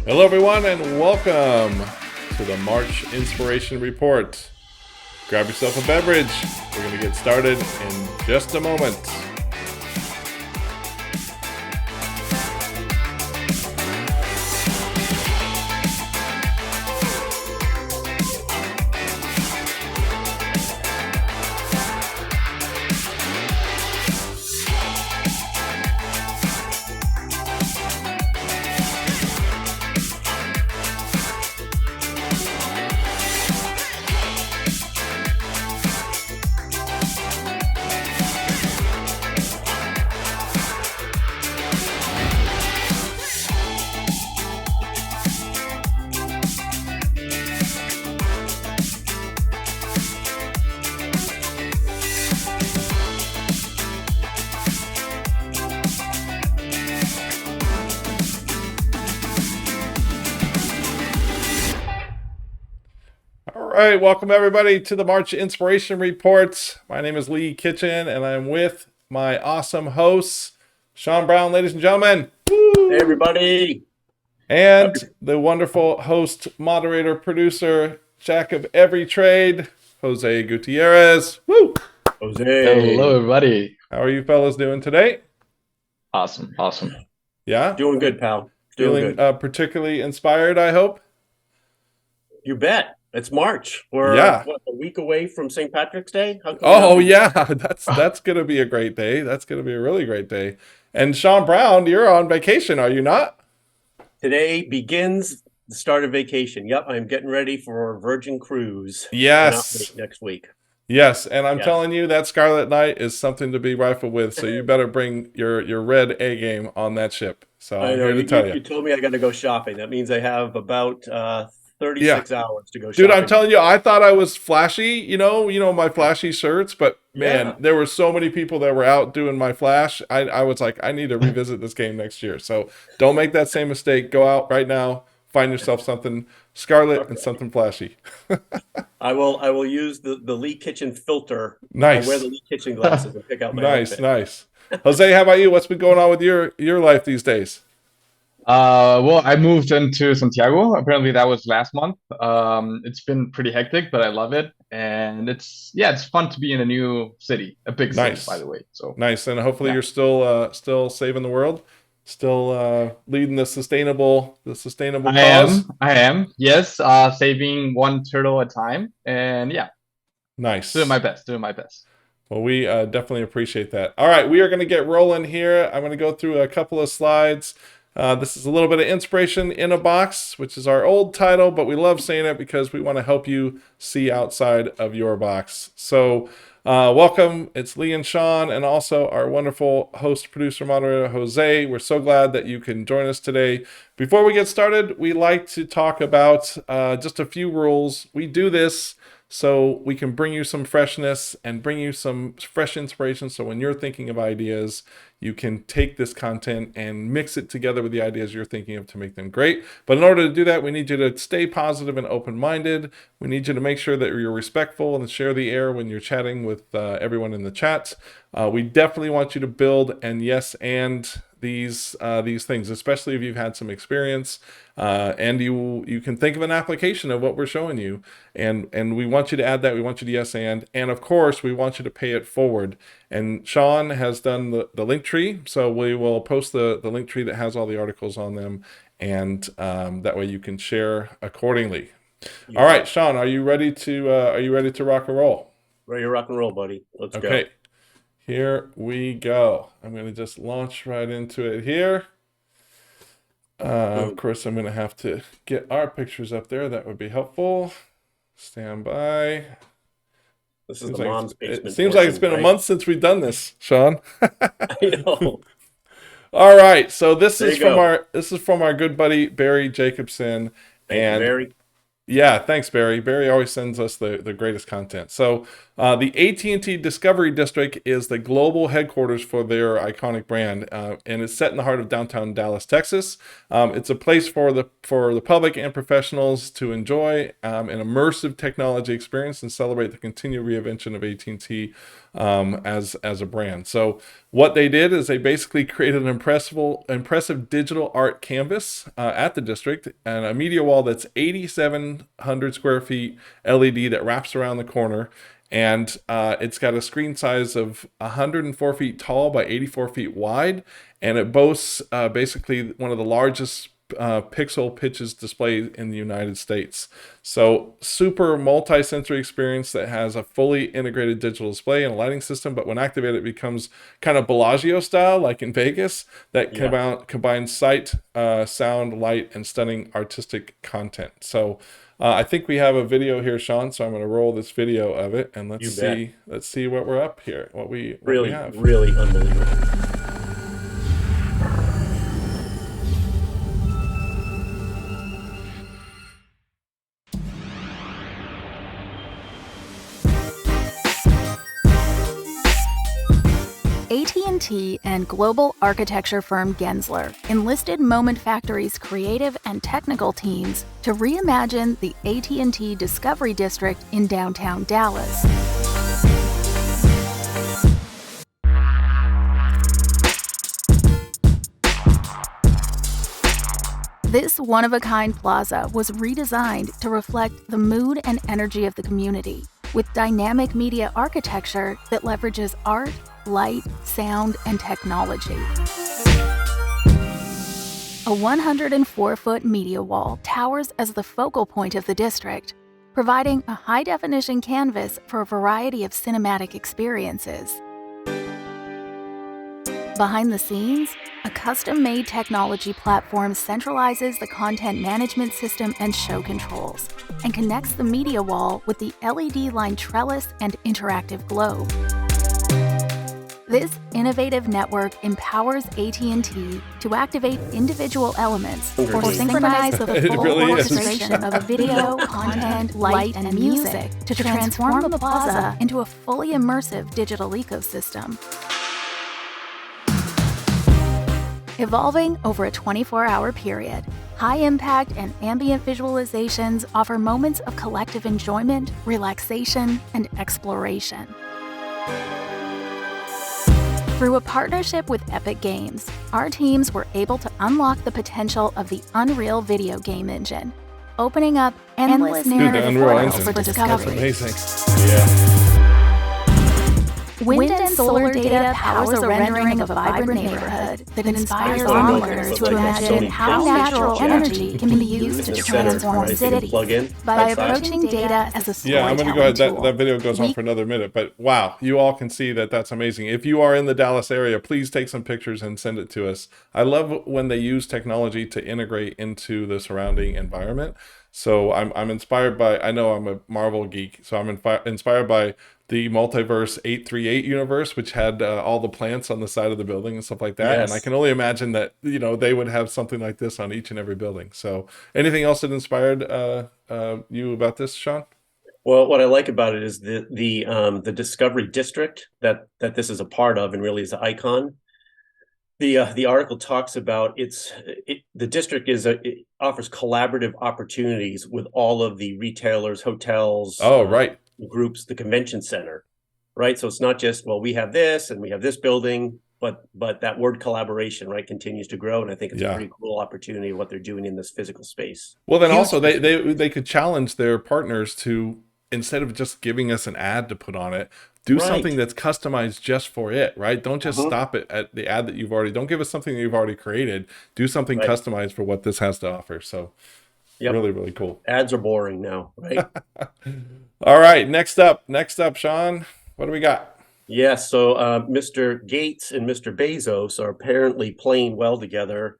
Hello, everyone, and welcome to the March Inspiration Report. Grab yourself a beverage. We're going to get started in just a moment. All right, welcome everybody to the March Inspiration Report. My name is Lee Kitchen, and I'm with my awesome hosts, Sean Brown, ladies and gentlemen. Woo! Hey, everybody. And the wonderful host, moderator, producer, jack of every trade, Jose Gutierrez. Woo! Jose. Hello, everybody. How are you fellas doing today? Awesome. Yeah? Doing good, pal. Feeling good. Particularly inspired, I hope? You bet. It's March. We're a week away from St. Patrick's Day. That's going to be a great day. That's going to be a really great day. And Sean Brown, you're on vacation, are you not? Today begins the start of vacation. Yep, I'm getting ready for a Virgin Cruise. Yes. Next week. Yes, and I'm telling you, that Scarlet Knight is something to be rifled with, so you better bring your red A game on that ship. So I'm here to tell you. You told me I got to go shopping. That means I have about 36 hours to go shopping. Dude, I'm telling you, I thought I was flashy, you know my flashy shirts, but man, there were so many people that were out doing my flash. I was like, I need to revisit this game next year. So don't make that same mistake. Go out right now, find yourself something scarlet and something flashy. I will use the Lee Kitchen filter. Nice. I'll wear the Lee Kitchen glasses and pick out my outfit. Nice. Jose, how about you? What's been going on with your life these days? Well, I moved into Santiago. Apparently that was last month. It's been pretty hectic, but I love it. And it's fun to be in a new city, a big city, by the way. So nice. And hopefully you're still saving the world, still leading the sustainable cause. I am. Yes. Saving one turtle at a time. And nice. Doing my best. Well, we definitely appreciate that. All right, we are going to get rolling here. I'm going to go through a couple of slides. This is a little bit of inspiration in a box, which is our old title, but we love saying it because we want to help you see outside of your box. So welcome. It's Lee and Sean, and also our wonderful host, producer, moderator, Jose. We're so glad that you can join us today. Before we get started, we like to talk about just a few rules. We do this so we can bring you some freshness and bring you some fresh inspiration. So when you're thinking of ideas, you can take this content and mix it together with the ideas you're thinking of to make them great. But in order to do that, we need you to stay positive and open-minded. We need you to make sure that you're respectful and share the air when you're chatting with everyone in the chat. We definitely want you to build and these things, especially if you've had some experience and you can think of an application of what we're showing you, and we want you to add that. We want you to yes and of course we want you to pay it forward. And Sean has done the link tree, so we will post the link tree that has all the articles on them, and that way you can share accordingly. All right, Sean, are you ready to rock and roll? Ready to rock and roll, buddy. Let's go. Okay. Here we go. I'm going to just launch right into it here. Of course, I'm going to have to get our pictures up there. That would be helpful. Stand by. This is the mom's basement. It seems like it's been a month since we've done this, Sean. I know. All right. So this is from our good buddy Barry Jacobson. Thank you, Barry. Yeah, thanks, Barry. Barry always sends us the greatest content. So The AT&T Discovery District is the global headquarters for their iconic brand, and it's set in the heart of downtown Dallas, Texas. It's a place for the public and professionals to enjoy an immersive technology experience and celebrate the continued reinvention of AT&T as a brand. So what they did is they basically created an impressive digital art canvas at the district and a media wall that's 8,700 square feet LED that wraps around the corner. And it's got a screen size of 104 feet tall by 84 feet wide, and it boasts basically one of the largest pixel pitches display in the United States. So super multi-sensory experience that has a fully integrated digital display and a lighting system, but when activated it becomes kind of Bellagio style like in Vegas that combines sight, sound, light, and stunning artistic content. So I think we have a video here, Sean, so I'm going to roll this video of it and let's see what we're up here, what we have. Really unbelievable. AT&T and global architecture firm Gensler enlisted Moment Factory's creative and technical teams to reimagine the AT&T Discovery District in downtown Dallas. This one-of-a-kind plaza was redesigned to reflect the mood and energy of the community, with dynamic media architecture that leverages art, light, sound, and technology. A 104-foot media wall towers as the focal point of the district, providing a high-definition canvas for a variety of cinematic experiences. Behind the scenes, a custom-made technology platform centralizes the content management system and show controls, and connects the media wall with the LED-lined trellis and interactive globe. This innovative network empowers AT&T to activate individual elements or synchronize the full orchestration of video, content, light, and music to transform the plaza into a fully immersive digital ecosystem. Evolving over a 24-hour period, high-impact and ambient visualizations offer moments of collective enjoyment, relaxation, and exploration. Through a partnership with Epic Games, our teams were able to unlock the potential of the Unreal video game engine, opening up endless narrative portals for discovery. That's amazing. Wind and solar data powers a rendering of a vibrant neighborhood that inspires onlookers to imagine how natural energy can be used to transform cities by approaching data as a storytelling I'm going to go ahead. That video goes on for another minute, but wow, you all can see that that's amazing. If you are in the Dallas area, please take some pictures and send it to us. I love when they use technology to integrate into the surrounding environment. So I'm inspired by, I know I'm a Marvel geek, so I'm inspired by the Multiverse 838 universe, which had all the plants on the side of the building and stuff like that. Yes. And I can only imagine that, they would have something like this on each and every building. So anything else that inspired you about this, Sean? Well, what I like about it is the Discovery District that this is a part of and really is an icon. The article talks about the district it offers collaborative opportunities with all of the retailers, hotels, groups, the convention center, right? So it's not just, well, we have this and we have this building, but that word collaboration, right, continues to grow. And I think it's a pretty cool opportunity what they're doing in this physical space. Well, then also they could challenge their partners to, instead of just giving us an ad to put on it, do something that's customized just for it, right? Don't just stop it at the ad that you've already, don't give us something that you've already created. Do something customized for what this has to offer. So really, really cool. Ads are boring now, right? All right, next up, Sean, what do we got? Yes, so Mr. Gates and Mr. Bezos are apparently playing well together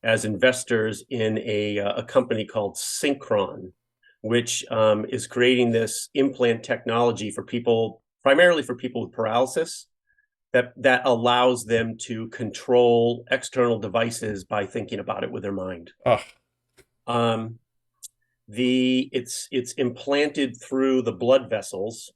as investors in a company called Synchron, which is creating this implant technology for people, primarily for people with paralysis, that allows them to control external devices by thinking about it with their mind. It's implanted through the blood vessels,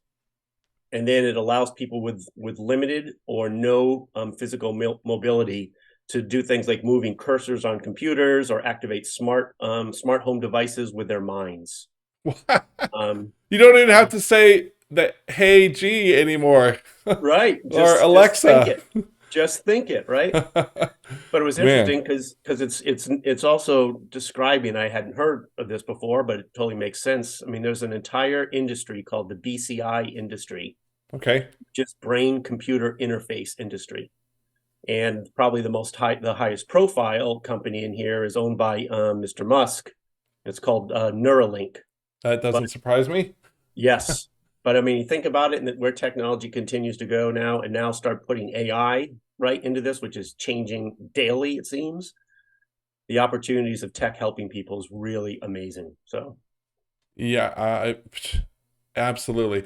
and then it allows people with limited or no physical mobility to do things like moving cursors on computers or activate smart home devices with their minds. You don't even have to say that "Hey G" anymore, right? or Alexa. Just think it, right? But it was interesting because it's also describing. I hadn't heard of this before, but it totally makes sense. I mean, there's an entire industry called the BCI industry. Okay. Just brain computer interface industry. And probably the highest profile company in here is owned by Mr. Musk. It's called Neuralink. That doesn't surprise me. Yes. But I mean, you think about it, and where technology continues to go now, and now start putting AI right into this, which is changing daily, it seems. The opportunities of tech helping people is really amazing. So, yeah, absolutely.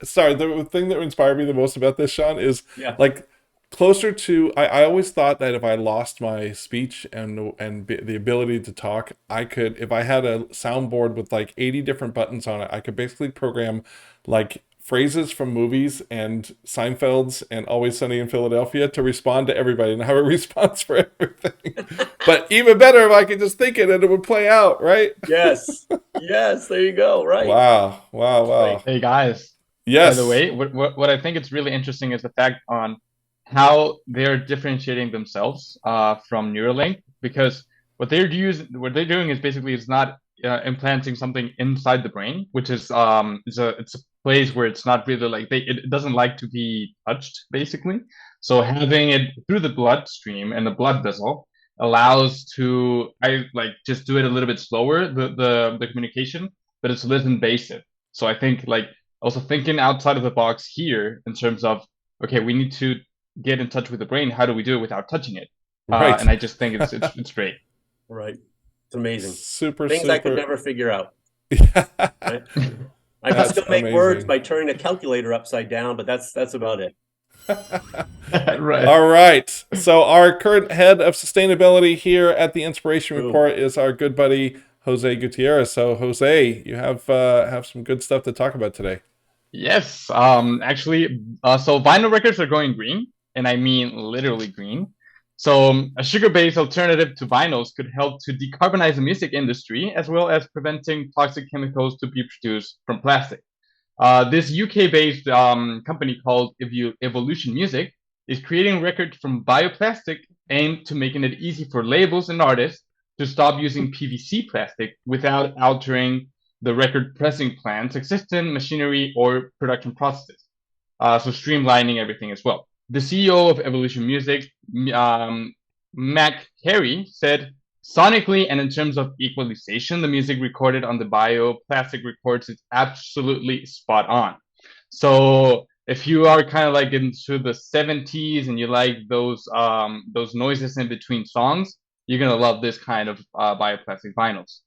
Sorry, the thing that inspired me the most about this, Sean, is like closer to. I always thought that if I lost my speech and the ability to talk, I could, if I had a soundboard with like 80 different buttons on it, I could basically program like phrases from movies and Seinfeld's and Always Sunny in Philadelphia to respond to everybody and have a response for everything. But even better if I could just think it and it would play out, right? Yes. Yes, there you go. Right. Wow. Right. Hey guys. Yes. By the way, what I think is really interesting is the fact on how they're differentiating themselves from Neuralink, because what they're doing is basically it's not implanting something inside the brain, which is it's a place where it's not really like it doesn't like to be touched, basically. So having it through the bloodstream and the blood vessel allows to just do it a little bit slower, the communication, but it's less invasive. So I think like also thinking outside of the box here in terms of, okay, we need to get in touch with the brain. How do we do it without touching it? Right. And I just think it's great. Right. It's amazing. Super Things I could never figure out. Right? I can still make words by turning a calculator upside down, but that's about it. Right. All right. So our current head of sustainability here at the Inspiration Report is our good buddy Jose Gutierrez. So Jose, you have some good stuff to talk about today. Yes. Actually, so vinyl records are going green, and I mean literally green. So a sugar-based alternative to vinyls could help to decarbonize the music industry, as well as preventing toxic chemicals to be produced from plastic. This UK-based company called Evolution Music is creating records from bioplastic aimed to making it easy for labels and artists to stop using PVC plastic without altering the record pressing plant's existing machinery or production processes. So streamlining everything as well. The CEO of Evolution Music, Mac Carey, said, sonically and in terms of equalization, the music recorded on the bioplastic records is absolutely spot on. So if you are kind of like into the 70s and you like those noises in between songs, you're going to love this kind of bioplastic vinyls.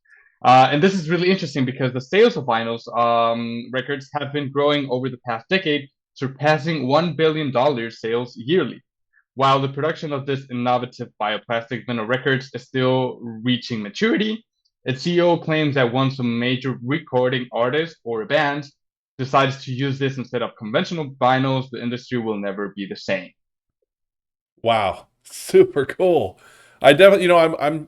And this is really interesting because the sales of vinyls records have been growing over the past decade, surpassing $1 billion sales yearly, while the production of this innovative bioplastic vinyl records is still reaching maturity. Its CEO claims that once a major recording artist or a band decides to use this instead of conventional vinyls, the industry will never be the same. Wow, super cool. I definitely,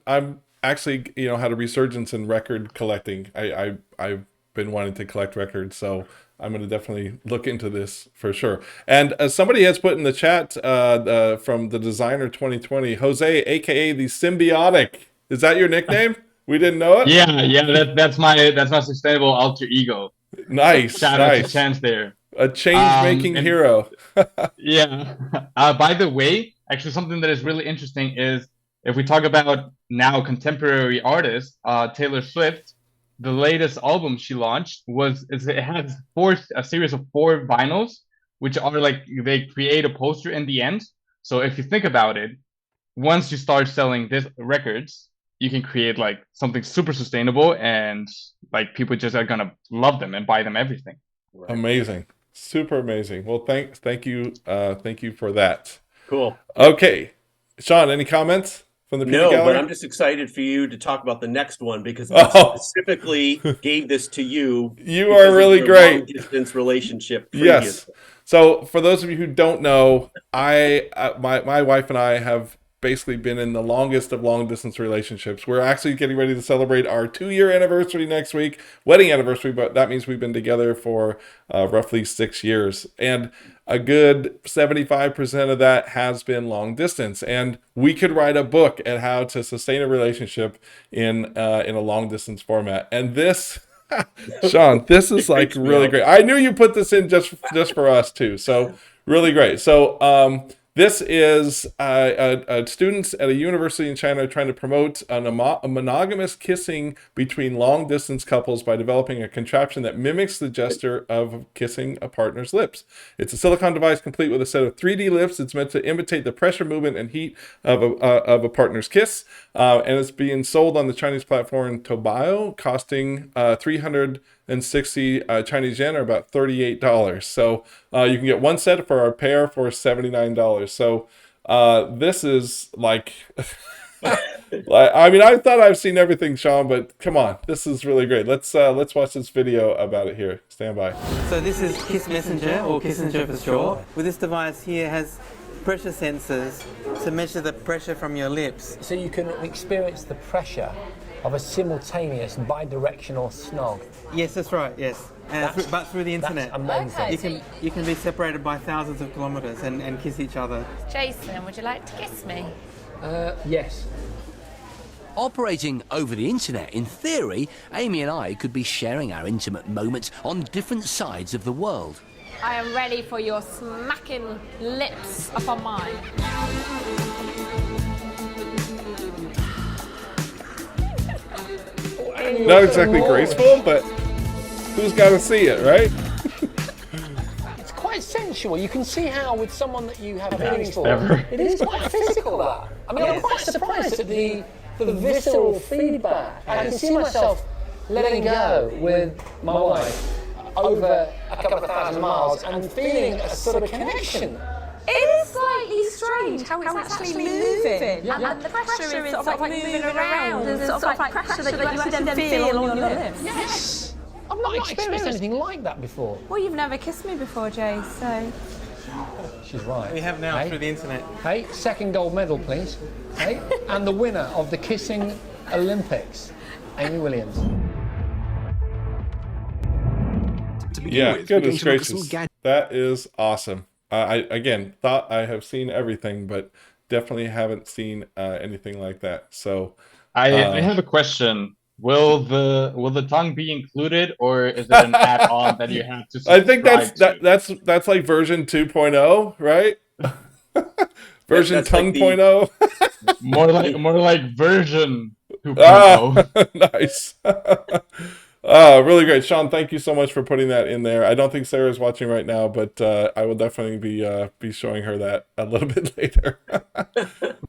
I'm actually, had a resurgence in record collecting. I've been wanting to collect records, so I'm going to definitely look into this for sure. And somebody has put in the chat from the Designer 2020, Jose, aka the Symbiotic. Is that your nickname? We didn't know it. Yeah. That's my sustainable alter ego. Nice. Shout out to Chance there. A change-making hero. Yeah. By the way, actually, something that is really interesting is if we talk about now contemporary artists, Taylor Swift. The latest album she launched it has a series of 4 vinyls, which are like they create a poster in the end. So if you think about it, once you start selling these records, you can create like something super sustainable, and like people just are gonna love them and buy them everything. Right. Amazing, super amazing. Well, thank you for that. Cool. Okay, Sean, any comments from the No, Gallery? but I'm just excited for you to talk about the next one because I specifically gave this to you. You are really great. Long distance relationship. Yes. So for those of you who don't know, my wife and I have basically been in the longest of long distance relationships. We're actually getting ready to celebrate our 2-year anniversary next week, wedding anniversary, but that means we've been together for roughly 6 years. And a good 75% of that has been long distance. And we could write a book at how to sustain a relationship in a long distance format. And this, Sean, this is like really great. I knew you put this in just for us too. So really great. So this is students at a university in China trying to promote a monogamous kissing between long distance couples by developing a contraption that mimics the gesture of kissing a partner's lips. It's a silicone device complete with a set of 3D lips. It's meant to imitate the pressure, movement, and heat of a partner's kiss. And it's being sold on the Chinese platform Taobao, costing 360 Chinese yen, or about $38. So you can get one set for a pair for $79. So this is like, I mean, I thought I've seen everything, Sean, but come on, this is really great. Let's watch this video about it here. Stand by. So this is Kiss Messenger, or Kissenger for short. With this device here has pressure sensors to measure the pressure from your lips. So you can experience the pressure of a simultaneous bidirectional snog. Yes, that's right, yes. But through the internet. That's amazing. You can be separated by thousands of kilometers and kiss each other. Jason, would you like to kiss me? Yes. Operating over the internet, in theory, Amy and I could be sharing our intimate moments on different sides of the world. I am ready for your smacking lips up on mine. Not exactly graceful, but who's got to see it, right? It's quite sensual. You can see how with someone that you have feelings for, Ever. it is quite physical, that. I mean, I'm quite surprised at the visceral feedback. I can see myself letting go with my wife over a couple of thousand miles and feeling a sort of connection. It is slightly strange how it's actually moving. Yeah. And the pressure is sort of like moving around. There's sort of like pressure that you actually then feel on your lips. Yes! I've not experienced anything like that before. Well, you've never kissed me before, Jay, so... She's right. We have now Hey? through the internet. Hey, second gold medal, please. Hey, and the winner of the Kissing Olympics, Amy Williams. Yeah, goodness gracious. That is awesome. I again thought I have seen everything, but definitely haven't seen anything like that. So I have a question. Will the tongue be included, or is it an add-on that you have to I think subscribe that's like version 2.0, right? Version That's tongue like the- 0.0. more like version 2.0? Nice. Really great, Sean. Thank you so much for putting that in there. I don't think Sarah's watching right now, but I will definitely be showing her that a little bit later.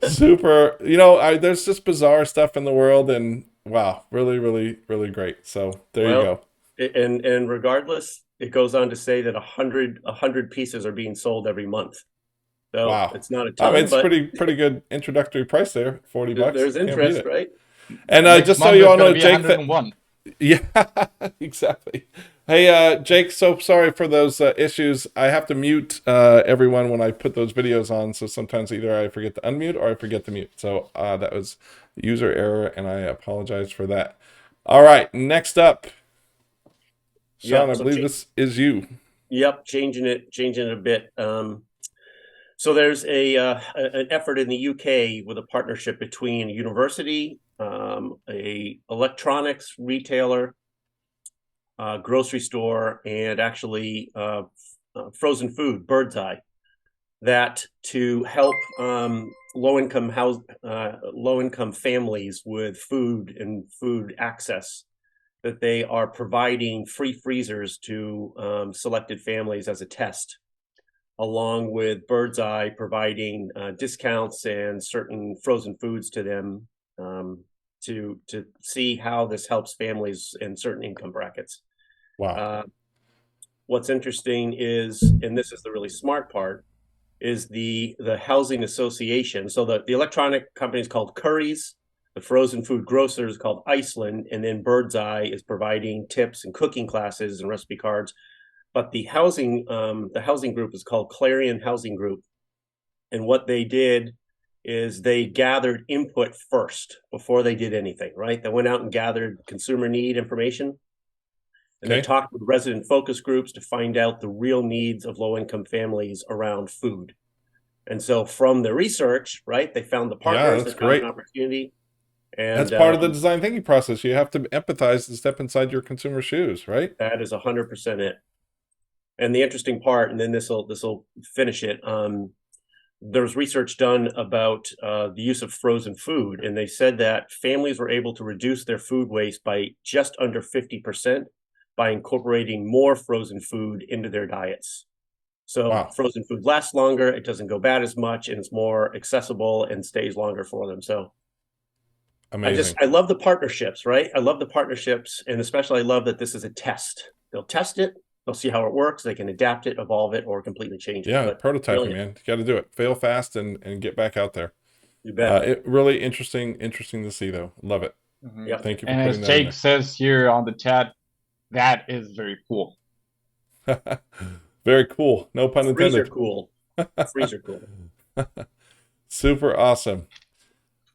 Super. You know, there's just bizarre stuff in the world, and wow, really, really, really great. So there you go. And regardless, it goes on to say that 100 pieces are being sold every month. So Wow, it's not a ton. I mean, it's but pretty good introductory price there. $40. There's Can't beat interest, it. right? And Next just so month you it's all gonna know, be Jake. 101. Yeah, exactly. Hey, Jake, so sorry for those issues. I have to mute everyone when I put those videos on, so sometimes either I forget to unmute or I forget to mute. So that was user error, and I apologize for that. All right, next up, Sean, I believe this is you. Yep, changing it a bit. So there's an effort in the UK with a partnership between a university, a electronics retailer, grocery store, and actually frozen food, Bird's Eye, that to help low-income families with food and food access, that they are providing free freezers to selected families as a test, along with Bird's Eye providing discounts and certain frozen foods to them to see how this helps families in certain income brackets. Wow. What's interesting is, and this is the really smart part, is the housing association. So the electronic company is called Currys, the frozen food grocer is called Iceland, and then Birdseye is providing tips and cooking classes and recipe cards. But the housing group is called Clarion Housing Group. And what they did is they gathered input first before they did anything, right? They went out and gathered consumer need information. And they talked with resident focus groups to find out the real needs of low-income families around food. And so from the research, right, they found the partners, they found an opportunity. And that's part of the design thinking process. You have to empathize and step inside your consumer shoes, right? That is 100% it. And the interesting part, and then this will finish it. There was research done about the use of frozen food, and they said that families were able to reduce their food waste by just under 50% by incorporating more frozen food into their diets. So frozen food lasts longer, it doesn't go bad as much, and it's more accessible and stays longer for them. So amazing. I love the partnerships, right? I love the partnerships, and especially I love that this is a test. They'll test it, they'll see how it works, they can adapt it, evolve it, or completely change it. Yeah, prototyping, man. You got to do it. Fail fast and get back out there. You bet. It really interesting to see, though. Love it. Yeah. Thank you for and putting as that in Jake says here on the chat, that is very cool. Very cool. No pun intended. Freezer cool. Freezer cool. Super awesome.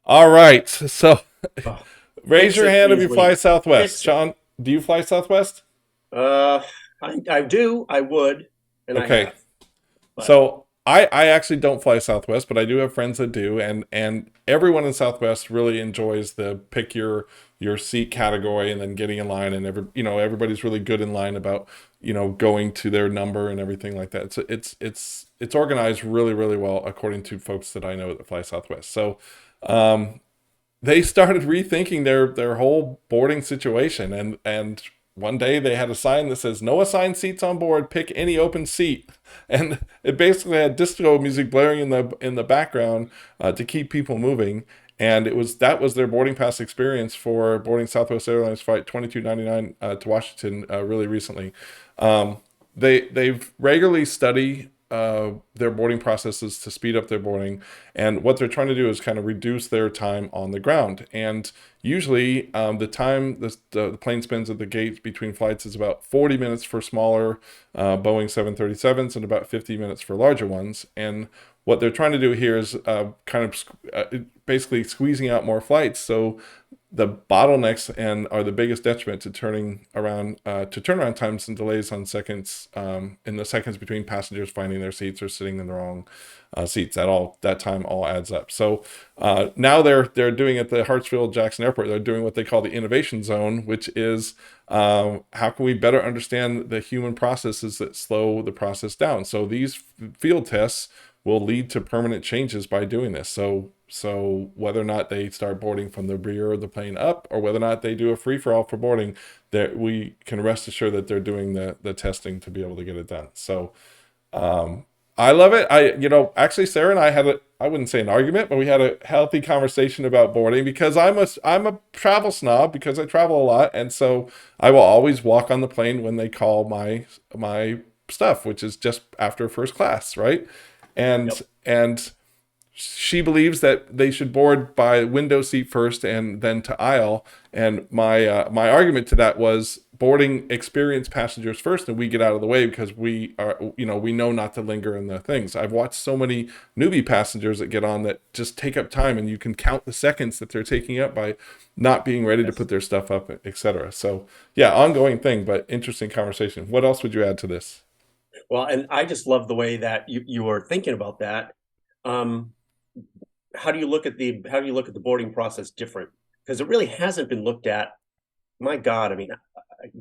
All right. So raise your hand if you fly Southwest. Sean, do you fly Southwest? I do. I would. And okay. I have, so I actually don't fly Southwest, but I do have friends that do, and everyone in Southwest really enjoys the pick your seat category and then getting in line, and everybody's really good in line about going to their number and everything like that. So it's organized really, really well according to folks that I know that fly Southwest. So they started rethinking their whole boarding situation, and one day they had a sign that says "No assigned seats on board. Pick any open seat," and it basically had disco music blaring in the background to keep people moving. And that was their boarding pass experience for boarding Southwest Airlines flight 2299 to Washington really recently. They've regularly study their boarding processes to speed up their boarding, and what they're trying to do is kind of reduce their time on the ground. And usually the time the plane spends at the gate between flights is about 40 minutes for smaller Boeing 737s and about 50 minutes for larger ones. And what they're trying to do here is basically squeezing out more flights, so the bottlenecks are the biggest detriment to turnaround times and delays on seconds in the seconds between passengers finding their seats or sitting in the wrong seats. That time all adds up. So now they're doing at the Hartsfield-Jackson Airport, they're doing what they call the innovation zone, which is how can we better understand the human processes that slow the process down. So these field tests will lead to permanent changes by doing this. So whether or not they start boarding from the rear of the plane up, or whether or not they do a free-for-all for boarding, that we can rest assured that they're doing the testing to be able to get it done. So I love it. Actually Sarah and I I wouldn't say an argument, but we had a healthy conversation about boarding, because I'm a travel snob because I travel a lot, and so I will always walk on the plane when they call my stuff, which is just after first class, right? And she believes that they should board by window seat first and then to aisle. And my argument to that was boarding experienced passengers first, and we get out of the way because we know not to linger in the things. I've watched so many newbie passengers that get on that just take up time, and you can count the seconds that they're taking up by not being ready to put their stuff up, etc. So yeah, ongoing thing, but interesting conversation. What else would you add to this? Well, and I just love the way that you were thinking about that. How do you look at the boarding process different? Because it really hasn't been looked at. My God, I mean,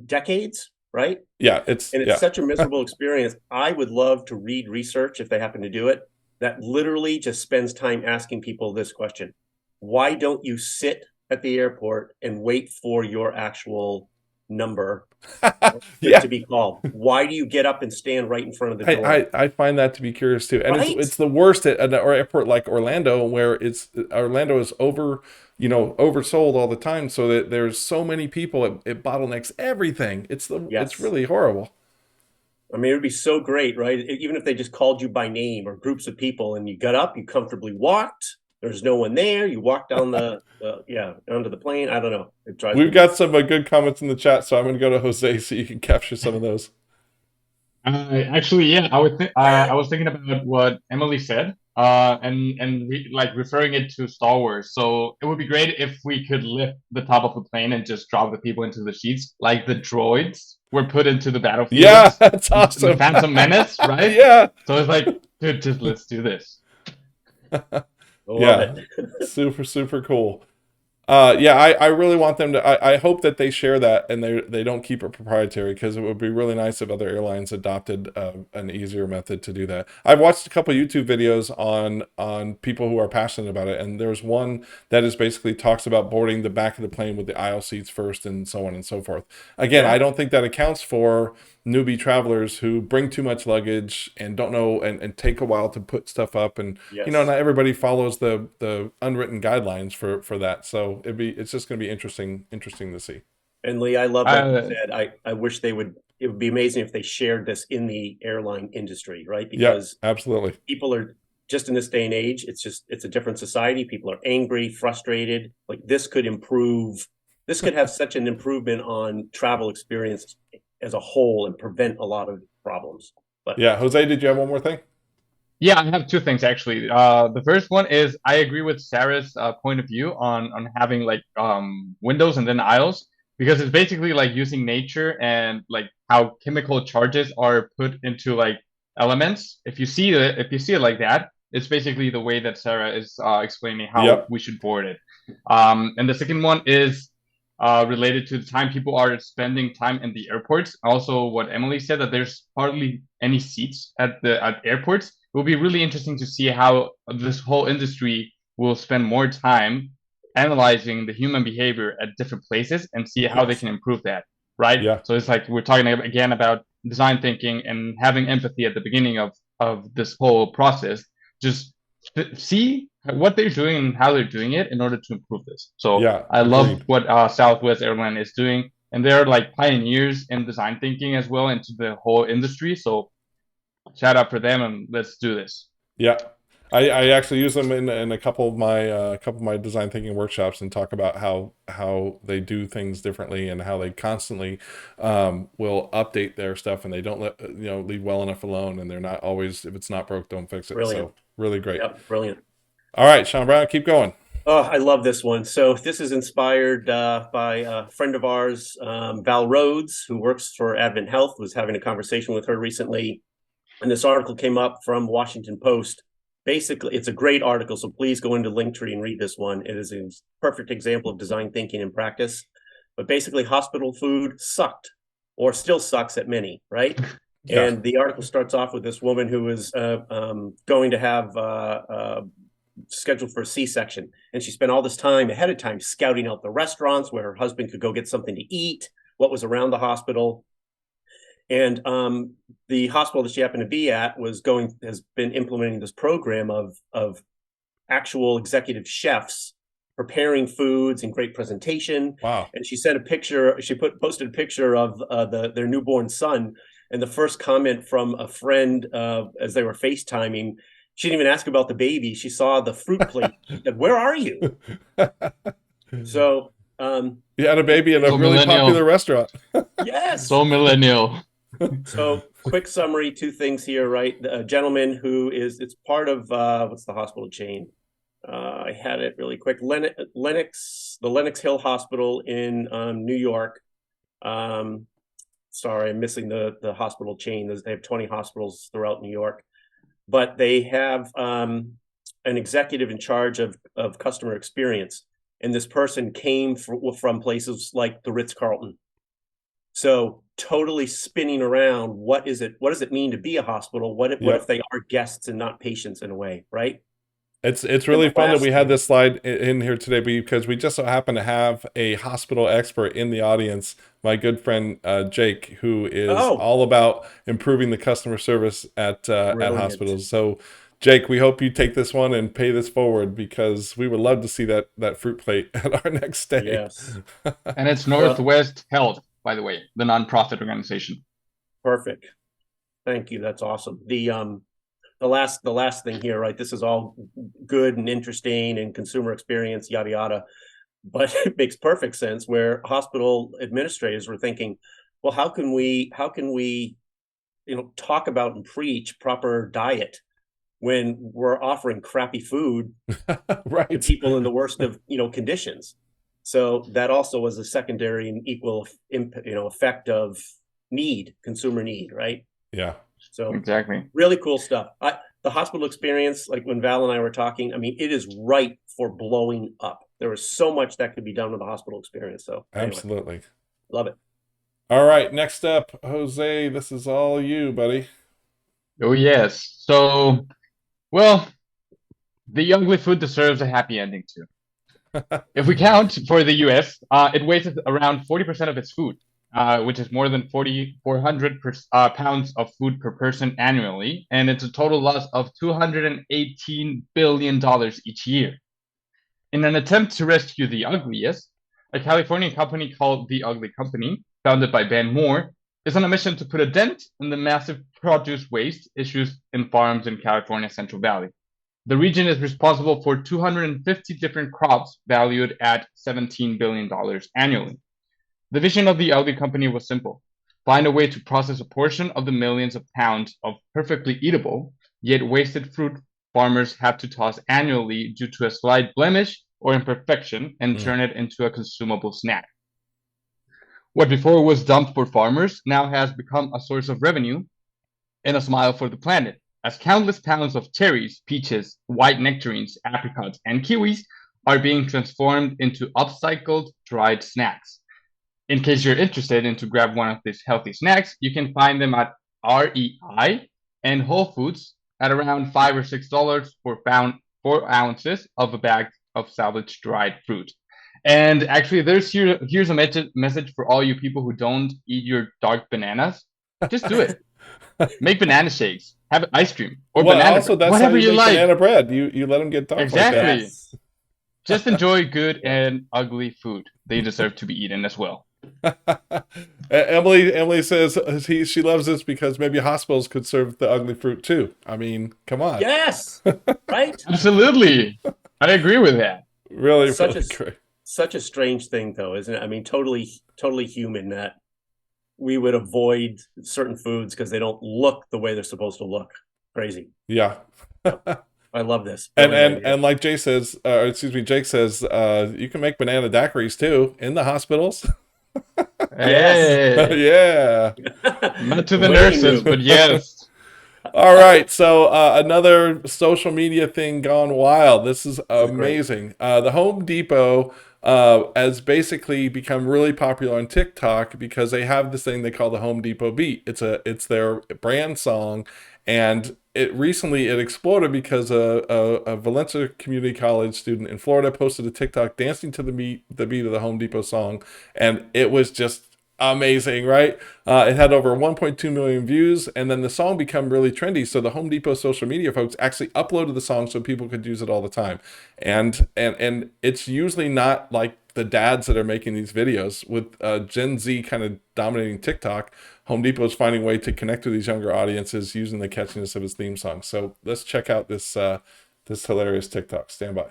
decades, right? Yeah, it's such a miserable experience. I would love to read research, if they happen to do it, that literally just spends time asking people this question: why don't you sit at the airport and wait for your actual number to be called? Why do you get up and stand right in front of the door? I find that to be curious too, and right? it's the worst at an airport like Orlando, where Orlando is oversold all the time, so that there's so many people, it bottlenecks everything. It's really horrible. I mean, it would be so great, right? Even if they just called you by name or groups of people, and you got up, you comfortably walked. There's no one there. You walk down onto the plane. I don't know. It drives We've me got nuts. some good comments in the chat, so I'm going to go to Jose so you can capture some of those. Actually, yeah, I was thinking about what Emily said, and referring it to Star Wars. So it would be great if we could lift the top of the plane and just drop the people into the seats, like the droids were put into the Yeah, battlefields that's in the awesome. Phantom Menace, right? Yeah. So it's like, dude, just let's do this. Love it. Super, super cool. Yeah, I really want them to. I hope that they share that and they don't keep it proprietary, because it would be really nice if other airlines adopted an easier method to do that. I've watched a couple YouTube videos on people who are passionate about it, and there's one that is basically talks about boarding the back of the plane with the aisle seats first and so on and so forth. Again, I don't think that accounts for newbie travelers who bring too much luggage and don't know and take a while to put stuff up, and not everybody follows the unwritten guidelines for that. So it's just going to be interesting to see. And Lee, I love what you said. I wish it would be amazing if they shared this in the airline industry, right? Because absolutely, people are just in this day and age, it's a different society. People are angry, frustrated. Like, this could have such an improvement on travel experience as a whole and prevent a lot of problems. But yeah, Jose, did you have one more thing? Yeah, I have two things actually. The first one is I agree with Sarah's point of view on having like windows and then aisles, because it's basically like using nature and like how chemical charges are put into like elements. If you see it like that, it's basically the way that Sarah is explaining how we should board it. And the second one is related to the time people are spending time in the airports. Also, what Emily said, that there's hardly any seats at airports. It will be really interesting to see how this whole industry will spend more time analyzing the human behavior at different places and see how they can improve that, right? Yeah. So it's like we're talking again about design thinking and having empathy at the beginning of this whole process. Just see what they're doing and how they're doing it in order to improve this. So I love what Southwest Airline is doing, and they're like pioneers in design thinking as well into the whole industry. So shout out for them, and let's do this. Yeah, I actually use them in a couple of my design thinking workshops, and talk about how they do things differently and how they constantly will update their stuff, and they don't leave well enough alone, and they're not always, if it's not broke, don't fix it. Brilliant. So really great. Yep, brilliant. All right, Sean Brown, keep going. Oh, I love this one. So this is inspired by a friend of ours, Val Rhodes, who works for Advent Health, was having a conversation with her recently. And this article came up from Washington Post. Basically, it's a great article, so please go into Linktree and read this one. It is a perfect example of design thinking in practice. But basically, hospital food sucked, or still sucks at many, right? Yeah. And the article starts off with this woman who was going to have scheduled for a C-section. And she spent all this time ahead of time scouting out the restaurants where her husband could go get something to eat, what was around the hospital. And the hospital that she happened to be at has been implementing this program of actual executive chefs preparing foods and great presentation. Wow! And she sent a picture. She posted a picture of their newborn son. And the first comment from a friend as they were FaceTiming, she didn't even ask about the baby. She saw the fruit plate. She said, "Where are you?" So you had a baby in a really popular restaurant. Yes. So millennial. So quick summary, two things here, right? A gentleman who it's part of, what's the hospital chain? I had it really quick. The Lenox Hill Hospital in New York. Sorry, I'm missing the hospital chain. They have 20 hospitals throughout New York. But they have an executive in charge of customer experience. And this person came from places like the Ritz-Carlton. So totally spinning around, what does it mean to be a hospital? What if they are guests and not patients in a way, right? It's really fun that we had this slide in here today, because we just so happen to have a hospital expert in the audience, my good friend Jake, who is all about improving the customer service at hospitals. So Jake, we hope you take this one and pay this forward, because we would love to see that fruit plate at our next stay. Yes. And it's Northwest Health, by the way, the nonprofit organization. Perfect. Thank you. That's awesome. The last thing here, right? This is all good and interesting and consumer experience, yada yada. But it makes perfect sense where hospital administrators were thinking, well, how can we talk about and preach proper diet when we're offering crappy food right. to people in the worst of conditions? So that also was a secondary and equal effect of consumer need, right? Yeah. So exactly. Really cool stuff. The hospital experience, like when Val and I were talking, I mean, it is ripe for blowing up. There is so much that could be done with the hospital experience. So anyway, absolutely. Love it. All right, next up, Jose, this is all you, buddy. Oh, yes. So, well, the ugly food deserves a happy ending too. If we count for the US, it wastes around 40% of its food, which is more than 4,400 pounds of food per person annually, and it's a total loss of $218 billion each year. In an attempt to rescue the ugliest, a Californian company called The Ugly Company, founded by Ben Moore, is on a mission to put a dent in the massive produce waste issues in farms in California's Central Valley. The region is responsible for 250 different crops valued at $17 billion annually. The vision of The Ugly Company was simple: find a way to process a portion of the millions of pounds of perfectly eatable, yet wasted fruit farmers have to toss annually due to a slight blemish or imperfection and turn it into a consumable snack. What before was dumped for farmers now has become a source of revenue and a smile for the planet, as countless pounds of cherries, peaches, white nectarines, apricots, and kiwis are being transformed into upcycled dried snacks. In case you're interested in to grab one of these healthy snacks, you can find them at REI and Whole Foods at around $5 or $6 for 4 ounces of a bag of salvaged dried fruit. And actually, here's a message for all you people who don't eat your dark bananas. Just do it. Make banana shakes. Have ice cream or banana also, bread. that's Whatever how you make like. banana bread. You let them get dark exactly. like that. Yes. Just enjoy good and ugly food. They deserve to be eaten as well. Emily says she loves this because maybe hospitals could serve the ugly fruit too. I mean, come on. Yes. Right. Absolutely. I agree with that. Really Such great. a strange thing, though, isn't it? I mean, totally human that we would avoid certain foods because they don't look the way they're supposed to look. Crazy. Yeah. I love this. And like Jake says, you can make banana daiquiris too in the hospitals. Hey. Yeah. Not to the nurses, but yes. All right, so another social media thing gone wild. This is amazing. The Home Depot has basically become really popular on TikTok because they have this thing they call the Home Depot beat. It's their brand song, and it exploded because a Valencia Community College student in Florida posted a TikTok dancing to the beat of the Home Depot song, and it was just amazing, right? It had over 1.2 million views, and then the song became really trendy. So the Home Depot social media folks actually uploaded the song so people could use it all the time. And it's usually not like the dads that are making these videos. With Gen Z kind of dominating TikTok, Home Depot is finding a way to connect with these younger audiences using the catchiness of his theme song. So let's check out this hilarious TikTok. Stand by.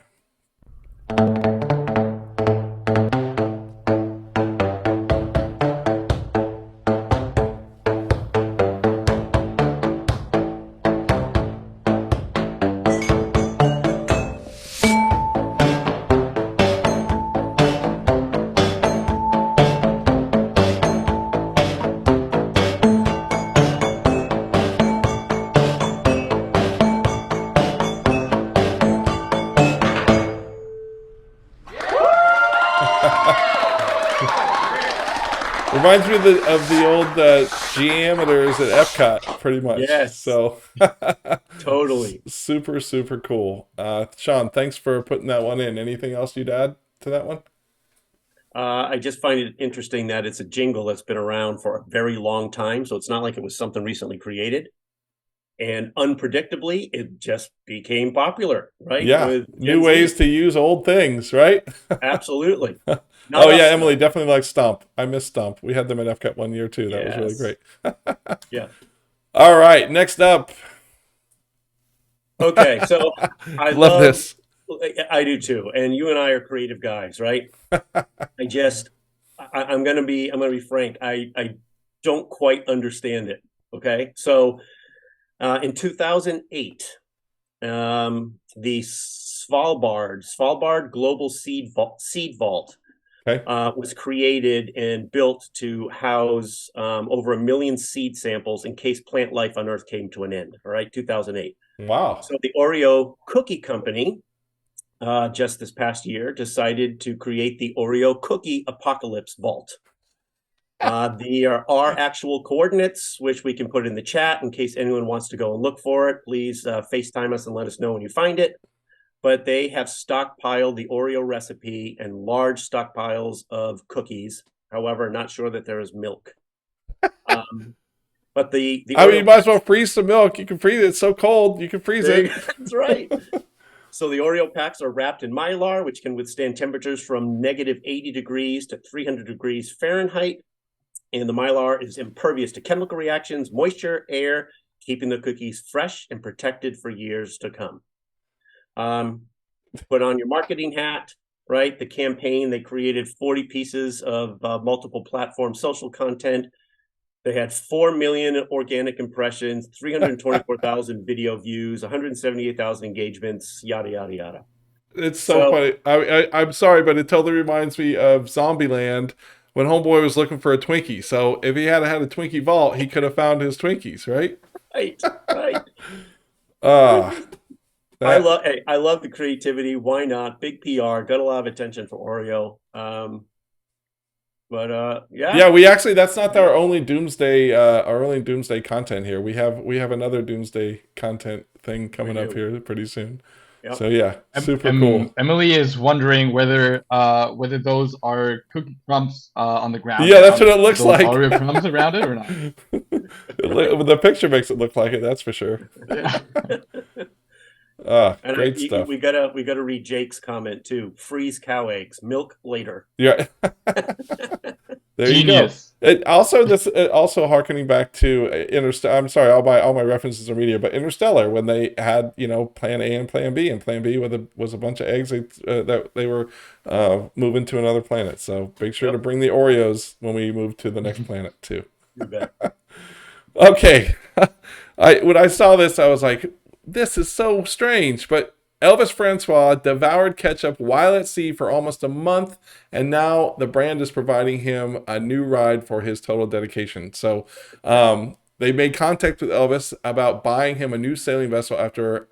Reminds me of the old geometers at Epcot, pretty much. Yes. So totally. Super, super cool. Sean, thanks for putting that one in. Anything else you'd add to that one? I just find it interesting that it's a jingle that's been around for a very long time. So it's not like it was something recently created. And unpredictably, it just became popular, right? Yeah. New ways to use old things, right? Absolutely. Oh, yeah. Emily definitely likes Stomp. I miss Stomp. We had them at Epcot one year, too. That was really great. Yeah. All right, next up. Okay, so I love this. I do too, and you and I are creative guys, right? I'm gonna be frank. I don't quite understand it. Okay, so in 2008, the Svalbard Global Seed Vault Okay. was created and built to house over 1 million seed samples in case plant life on Earth came to an end. All right, 2008. Wow. So the Oreo cookie company, just this past year, decided to create the Oreo Cookie Apocalypse Vault. There are actual coordinates, which we can put in the chat in case anyone wants to go and look for it. Please FaceTime us and let us know when you find it. But they have stockpiled the Oreo recipe and large stockpiles of cookies. However, not sure that there is milk. But the I mean, you might as well freeze some milk. You can freeze it. It's so cold. You can freeze it. That's right. So the Oreo packs are wrapped in Mylar, which can withstand temperatures from -80 degrees to 300 degrees Fahrenheit. And the Mylar is impervious to chemical reactions, moisture, air, keeping the cookies fresh and protected for years to come. Put on your marketing hat, right? The campaign, they created 40 pieces of multiple platform social content. They had 4 million organic impressions, 324,000 video views, 178,000 engagements, yada, yada, yada. It's so funny. I'm sorry, but it totally reminds me of Zombieland when Homeboy was looking for a Twinkie. So if he had had a Twinkie vault, he could have found his Twinkies, right? Right, right. I love the creativity. Why not? Big PR, got a lot of attention for Oreo. Yeah, we actually, that's not our only doomsday content here. We have another doomsday content thing coming up here pretty soon. Yep. So yeah, super cool. Emily is wondering whether those are cookie crumbs on the ground. Yeah, that's what it looks like. Oreo crumbs around it or not? The picture makes it look like it. That's for sure. Yeah. Great stuff. We gotta read Jake's comment too. Freeze cow eggs, milk later. Yeah. There Genius. You go. Also harkening back to Interstellar. I'm sorry, all my references are media, but Interstellar, when they had Plan A and Plan B, and Plan B was a bunch of eggs that they were moving to another planet. So make sure to bring the Oreos when we move to the next planet too. You bet. Okay, when I saw this, I was like, this is so strange, but Elvis Francois devoured ketchup while at sea for almost a month, and now the brand is providing him a new ride for his total dedication. So they made contact with Elvis about buying him a new sailing vessel after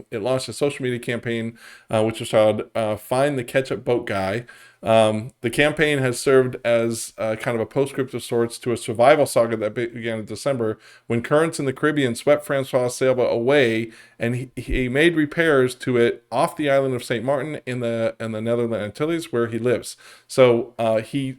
it launched a social media campaign, which was called Find the Ketchup Boat Guy. The campaign has served as kind of a postscript of sorts to a survival saga that began in December when currents in the Caribbean swept Francois' sailboat away, and he made repairs to it off the island of St. Martin in the Netherlands Antilles, where he lives. So he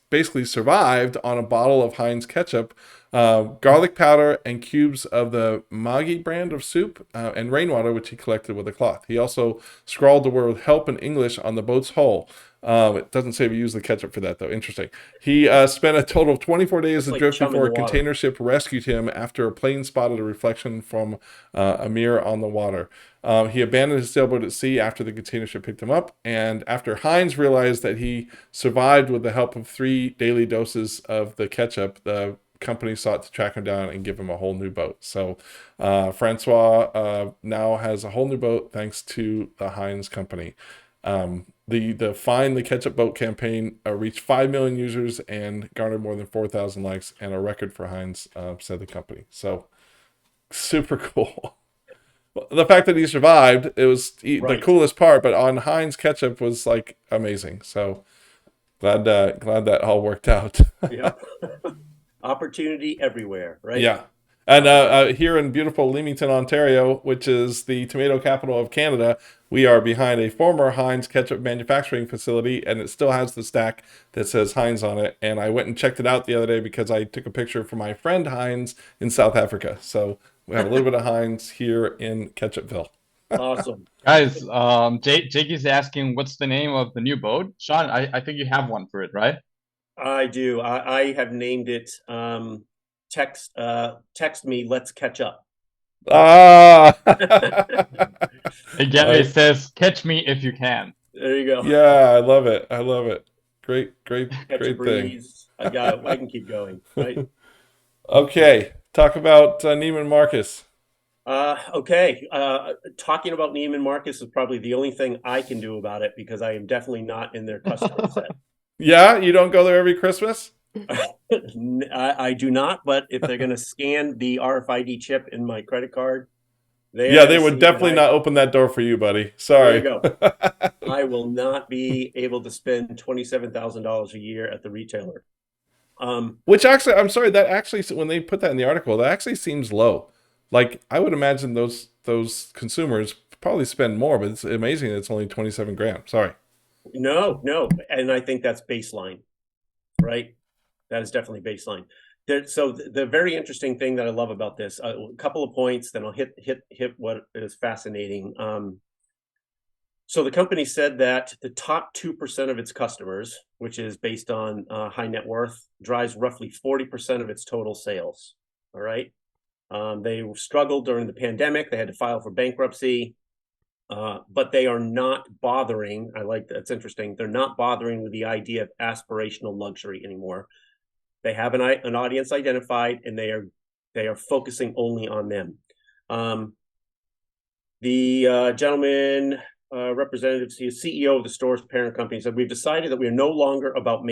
basically survived on a bottle of Heinz ketchup, garlic powder, and cubes of the Maggi brand of soup, and rainwater, which he collected with a cloth. He also scrawled the word help in English on the boat's hull. It doesn't say we use the ketchup for that, though. Interesting. He spent a total of 24 days adrift before a container ship rescued him after a plane spotted a reflection from a mirror on the water. He abandoned his sailboat at sea after the container ship picked him up, and after Heinz realized that he survived with the help of 3 daily doses of the ketchup, the company sought to track him down and give him a whole new boat. So Francois now has a whole new boat thanks to the Heinz company. The Find the Ketchup Boat campaign reached 5 million users and garnered more than 4,000 likes, and a record for Heinz, said the company. So super cool. The fact that he survived, it was the coolest part, but on Heinz ketchup was like amazing. So glad that all worked out. Yeah. Opportunity everywhere, right? Yeah. And here in beautiful Leamington, Ontario, which is the tomato capital of Canada, we are behind a former Heinz ketchup manufacturing facility, and it still has the stack that says Heinz on it. And I went and checked it out the other day because I took a picture for my friend Heinz in South Africa. So we have a little bit of Heinz here in Ketchupville. Awesome. Guys, Jake is asking what's the name of the new boat. Sean, I think you have one for it, right? I do. I have named it text me, let's catch up. Ah. Again, it says, "Catch me if you can." There you go. Yeah, I love it. I love it. Great Catch a thing. breeze. I can keep going. Right. Okay, talk about Neiman Marcus. Okay. Talking about Neiman Marcus is probably the only thing I can do about it, because I am definitely not in their customer set. Yeah, you don't go there every Christmas? I do not, but if they're going to scan the RFID chip in my credit card, they would definitely not open that door for you, buddy. Sorry. There you go. I will not be able to spend $27,000 a year at the retailer. Which actually, I'm sorry, that actually, when they put that in the article, that actually seems low. Like, I would imagine those consumers probably spend more, but it's amazing that it's only 27 grand. Sorry. No. And I think that's baseline, right? That is definitely baseline. So the very interesting thing that I love about this, a couple of points, then I'll hit what is fascinating. So the company said that the top 2% of its customers, which is based on high net worth, drives roughly 40% of its total sales. All right. They struggled during the pandemic. They had to file for bankruptcy, but they are not bothering. I like that. It's interesting. They're not bothering with the idea of aspirational luxury anymore. They have an audience identified, and they are focusing only on them. The gentleman, representative, CEO of the store's parent company, said, "We've decided that we are no longer about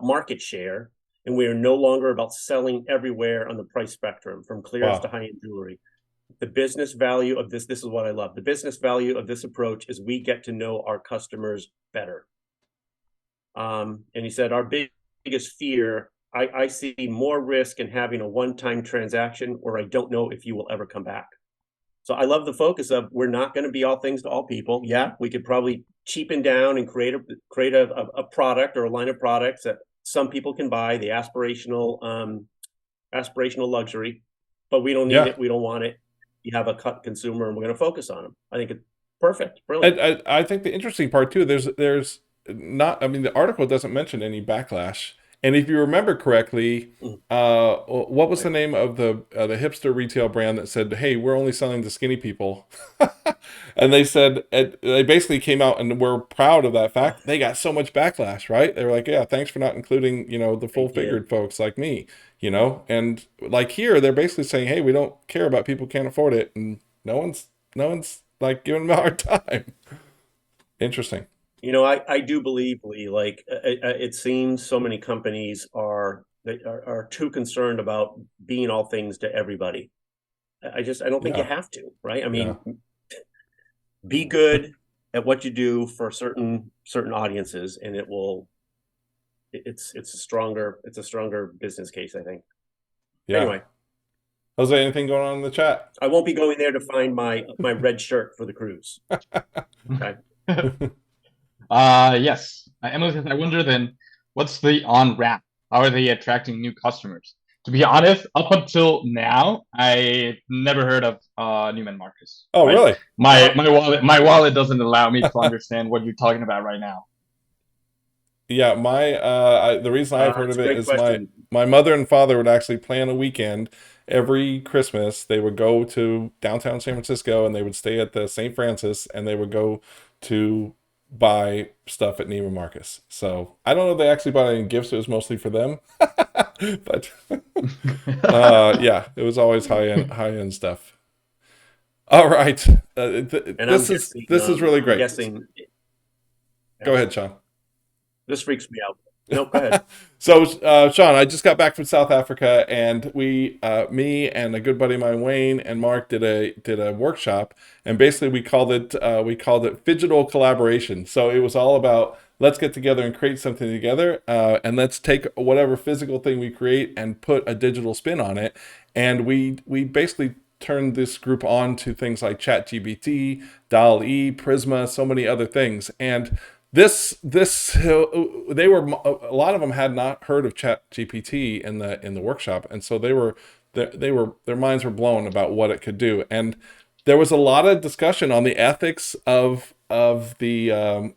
market share, and we are no longer about selling everywhere on the price spectrum, from clearance to high-end jewelry. The business value of this is what I love. The business value of this approach is we get to know our customers better." And he said, "Our biggest fear, I see more risk in having a one-time transaction where I don't know if you will ever come back." So I love the focus of, we're not going to be all things to all people. Yeah, we could probably cheapen down and create a product or a line of products that some people can buy, the aspirational luxury, but we don't need it. We don't want it. You have a cut consumer, and we're going to focus on them. I think it's perfect. Brilliant. I think the interesting part too, there's not, I mean, the article doesn't mention any backlash. And if you remember correctly, what was the name of the hipster retail brand that said, "Hey, we're only selling to skinny people"? And they said, they basically came out and were proud of that fact. They got so much backlash, right? They were like, "Yeah, thanks for not including, the full-figured folks like me," And like here, they're basically saying, "Hey, we don't care about people who can't afford it," and no one's like giving them a hard time. Interesting. I do believe, Lee, like it seems so many companies are too concerned about being all things to everybody. I don't think you have to, right? I mean, be good at what you do for certain audiences, and it's a stronger business case, I think. Yeah. Anyway. Jose, anything going on in the chat? I won't be going there to find my red shirt for the cruise. Okay. Yes. Emily says, "I wonder then, what's the on ramp? How are they attracting new customers?" To be honest, up until now, I never heard of Neiman Marcus. Oh, right? Really? My wallet doesn't allow me to understand what you're talking about right now. Yeah, the reason I've heard of it is my mother and father would actually plan a weekend every Christmas. They would go to downtown San Francisco, and they would stay at the St. Francis, and they would go to buy stuff at Neiman Marcus. So I don't know if they actually bought any gifts. It was mostly for them. But yeah, it was always high end stuff. All right. This is really great. Go ahead, Sean. This freaks me out. No, go ahead. So, Sean, I just got back from South Africa, and me and a good buddy of mine, Wayne, and Mark did a workshop, and basically we called it Phygital Collaboration. So it was all about, let's get together and create something together, and let's take whatever physical thing we create and put a digital spin on it. And we basically turned this group on to things like ChatGPT, DALL-E, Prisma, so many other things. And a lot of them had not heard of ChatGPT in the workshop, and so their minds were blown about what it could do. And there was a lot of discussion on the ethics of ChatGPT,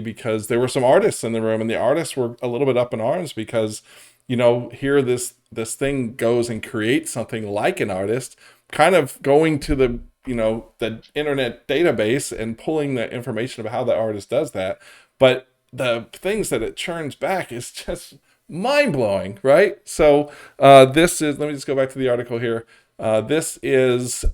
because there were some artists in the room, and the artists were a little bit up in arms because you know, here this thing goes and creates something like an artist, kind of going to the, you know, the internet database and pulling the information about how the artist does that. But the things that it churns back is just mind-blowing, right? So this is, let me just go back to the article here. This is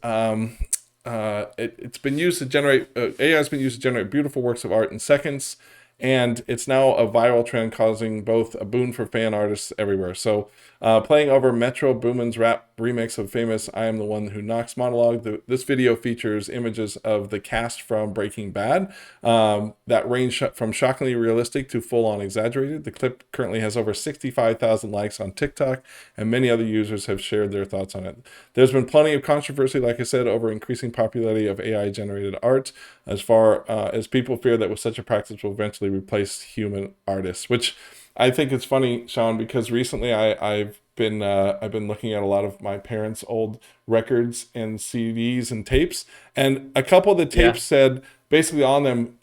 it's been used to generate AI has been used to generate beautiful works of art in seconds, and it's now a viral trend, causing both a boon for fan artists everywhere. So playing over Metro Boomin's rap remix of famous "I Am the One Who Knocks" monologue, this video features images of the cast from Breaking Bad that range from shockingly realistic to full-on exaggerated. The clip currently has over 65,000 likes on TikTok, and many other users have shared their thoughts on it. There's been plenty of controversy, like I said, over increasing popularity of AI-generated art, as far as people fear that with such a practice will eventually replace human artists. Which I think it's funny, Sean, because recently I've been looking at a lot of my parents' old records and CDs and tapes, and a couple of the tapes said basically on them,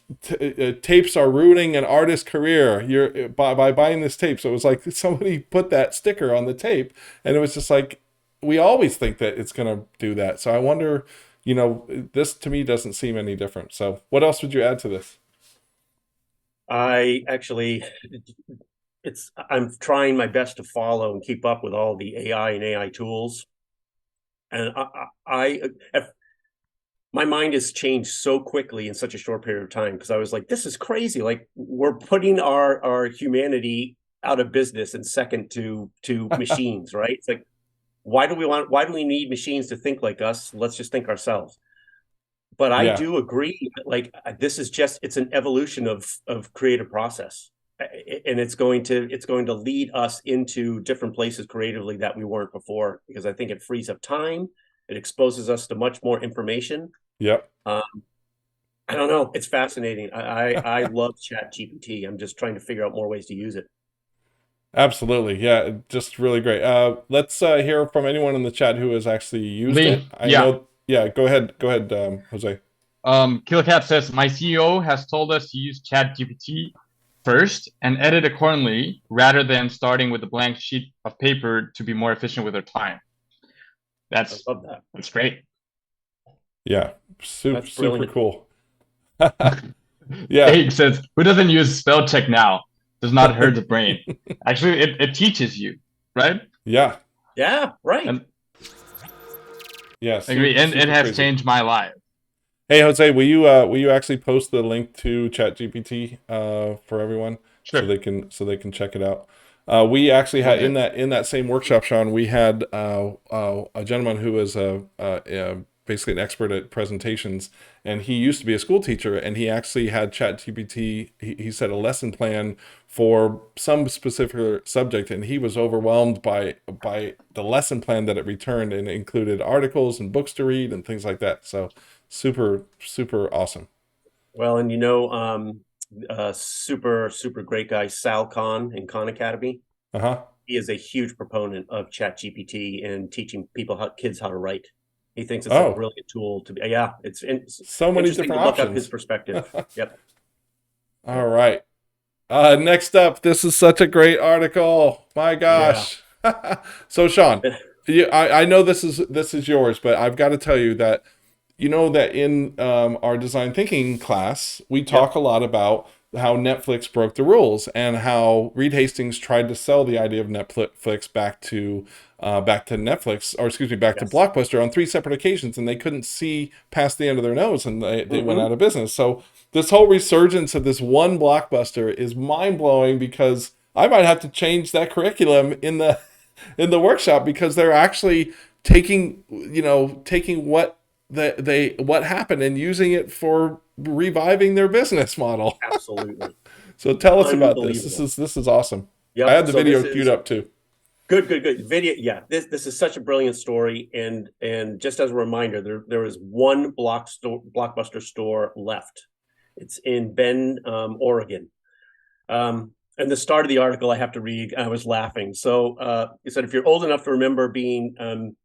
tapes are ruining an artist's career. You're by buying this tape. So it was like somebody put that sticker on the tape, and it was just like, we always think that it's going to do that. So I wonder, you know, this to me doesn't seem any different. So what else would you add to this? I actually, I'm trying my best to follow and keep up with all the AI and AI tools. And my mind has changed so quickly in such a short period of time, because I was like, this is crazy. Like, we're putting our humanity out of business and second to machines, right? It's like, why do we need machines to think like us? Let's just think ourselves. But I do agree, like, this is just, it's an evolution of creative process. And it's going to lead us into different places creatively that we weren't before, because I think it frees up time. It exposes us to much more information. Yep. I don't know. It's fascinating. I love ChatGPT. I'm just trying to figure out more ways to use it. Absolutely. Yeah, just really great. Let's hear from anyone in the chat who has actually used it. I know. Yeah, go ahead, Jose. Killcat says, my CEO has told us to use ChatGPT first and edit accordingly, rather than starting with a blank sheet of paper to be more efficient with our time. I love that. That's great. Yeah, super cool. Yeah. Dave says, who doesn't use spell check now? Does not hurt the brain. Actually, it teaches you, right? Yeah. Yeah, right. Yes. I agree. And it has changed my life. Hey, Jose, will you actually post the link to ChatGPT for everyone? Sure. So they can check it out. We actually had in that same workshop, Sean, we had a gentleman who was basically an expert at presentations, and he used to be a school teacher, and he actually had ChatGPT. He said a lesson plan for some specific subject, and he was overwhelmed by the lesson plan that it returned, and it included articles and books to read and things like that. So super awesome. Well, and you know, super great guy Sal Khan in Khan Academy. He is a huge proponent of ChatGPT and teaching kids how to write. He thinks it's a brilliant tool to be. Yeah, it's so many different options. Look up his perspective. Yep. All right. Next up, this is such a great article. My gosh. Yeah. So Sean, I know this is yours, but I've got to tell you that, you know, that in our design thinking class, we talk a lot about how Netflix broke the rules, and how Reed Hastings tried to sell the idea of Netflix back to Netflix, or excuse me, back to Blockbuster on 3 separate occasions, and they couldn't see past the end of their nose, and they went out of business. So this whole resurgence of this one Blockbuster is mind-blowing, because I might have to change that curriculum in the workshop, because they're actually taking what what happened and using it for reviving their business model. Absolutely. So tell us about this. This is awesome. Yep. I had the video queued up too. Good. Video. Yeah. This is such a brilliant story. And just as a reminder, there is one Blockbuster store left. It's in Bend, Oregon. And the start of the article I have to read, I was laughing. So it said, if you're old enough to remember being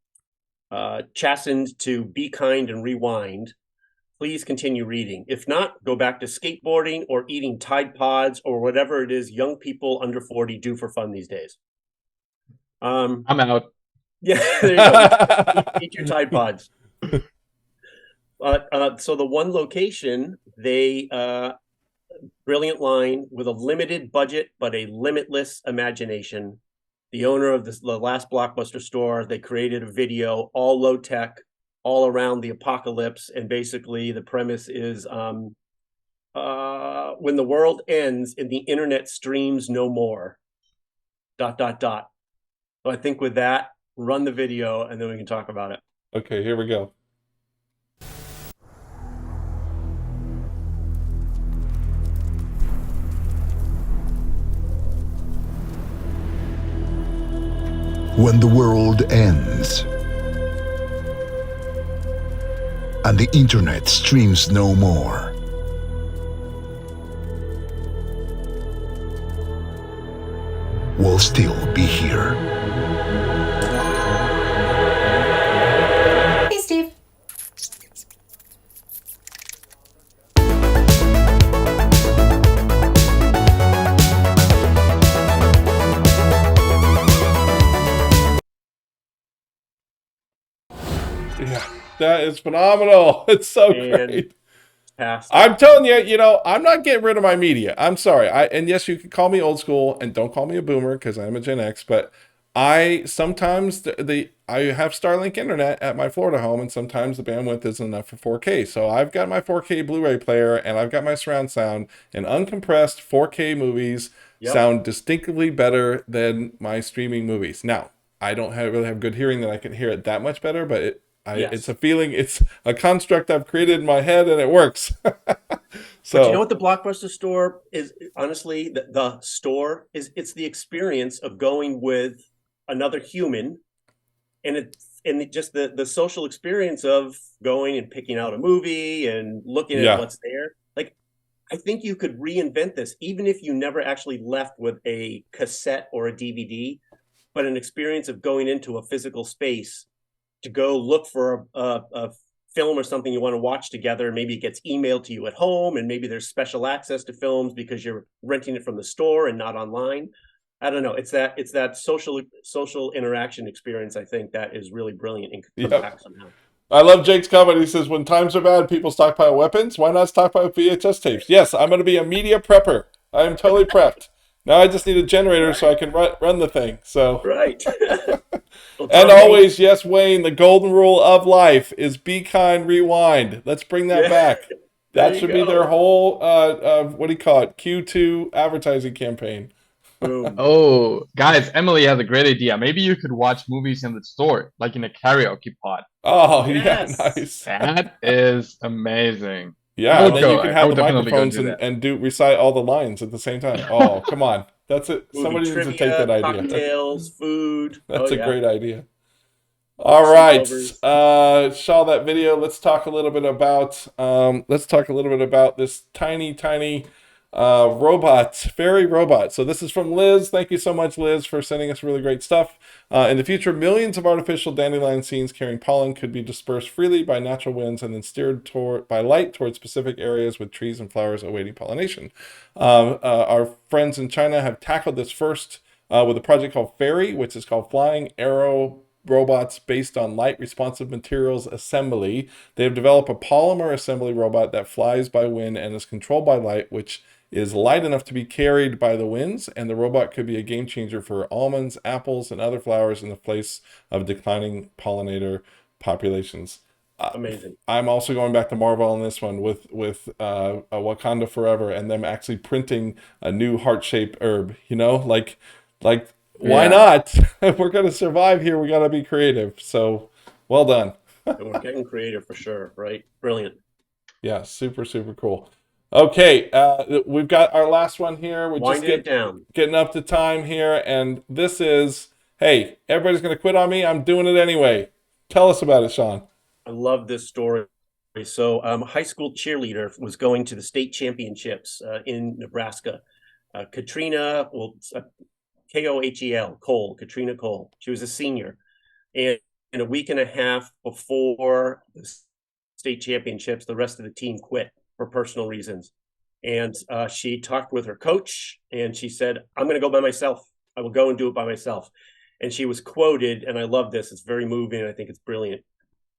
chastened to be kind and rewind, please continue reading. If not, go back to skateboarding or eating Tide Pods or whatever it is young people under 40 do for fun these days. I'm out. Yeah, there you go. Eat your Tide Pods. So the one location, they brilliant line with a limited budget but a limitless imagination. The owner of the last Blockbuster store, they created a video, all low tech, all around the apocalypse, and basically the premise is when the world ends and the internet streams no more. ... So I think with that, run the video and then we can talk about it. Okay, here we go. When the world ends and the internet streams no more, we'll still be here. Hey, Steve. Yeah, that is phenomenal. It's so great. Fantastic. I'm telling you, you know, I'm not getting rid of my media. I'm sorry. And yes, you can call me old school and don't call me a boomer because I'm a Gen X, but I sometimes I have Starlink internet at my Florida home, and sometimes the bandwidth isn't enough for 4K. So I've got my 4K Blu-ray player and I've got my surround sound, and uncompressed 4K movies sound distinctly better than my streaming movies. Now, I don't really have good hearing that I can hear it that much better, but it's a feeling, it's a construct I've created in my head, and it works. So, but you know what the Blockbuster store is? Honestly, the store is, it's the experience of going with another human, and just the social experience of going and picking out a movie and looking at what's there. Like, I think you could reinvent this, even if you never actually left with a cassette or a DVD, but an experience of going into a physical space to go look for a film or something you want to watch together. Maybe it gets emailed to you at home, and maybe there's special access to films because you're renting it from the store and not online. I don't know. It's that social interaction experience, I think, that is really brilliant and comes back somehow. I love Jake's comment. He says, when times are bad, people stockpile weapons. Why not stockpile VHS tapes? Yes, I'm going to be a media prepper. I am totally prepped. Now I just need a generator so I can run the thing. So right. Well, and always, yes, Wayne, the golden rule of life is be kind, rewind. Let's bring that back. That should be their whole, what do you call it, Q2 advertising campaign. Oh, guys, Emily has a great idea. Maybe you could watch movies in the store, like in a karaoke pod. Oh, yeah, nice. That is amazing. Yeah, and then you can have the microphones and recite all the lines at the same time. Oh, come on. That's it. Somebody needs to take that idea. Cocktails, food. That's a great idea. All right. Shaw, that video. Let's talk a little bit about this tiny robot, fairy robot. So this is from Liz. Thank you so much, Liz, for sending us really great stuff. In the future, millions of artificial dandelion seeds carrying pollen could be dispersed freely by natural winds and then steered by light towards specific areas with trees and flowers awaiting pollination. Our friends in China have tackled this first with a project called Fairy, which is called Flying Arrow Robots based on light responsive materials assembly. They have developed a polymer assembly robot that flies by wind and is controlled by light, which is light enough to be carried by the winds, and the robot could be a game changer for almonds, apples, and other flowers in the place of declining pollinator populations. Amazing. I'm also going back to Marvel on this one with Wakanda Forever and them actually printing a new heart-shaped herb. You know, like why not? If we're going to survive here, we got to be creative. So, well done. We're getting creative for sure, right? Brilliant. Yeah, super, super cool. Okay, we've got our last one here. We're just getting up to time here, and this is, hey, everybody's going to quit on me. I'm doing it anyway. Tell us about it, Sean. I love this story. So, a high school cheerleader was going to the state championships in Nebraska. Katrina, K-O-H-E-L, Katrina Cole. She was a senior. And in a week and a half before the state championships, the rest of the team quit for personal reasons. And she talked with her coach, and she said, I'm going to go by myself. I will go and do it by myself. And she was quoted, and I love this. It's very moving. I think it's brilliant.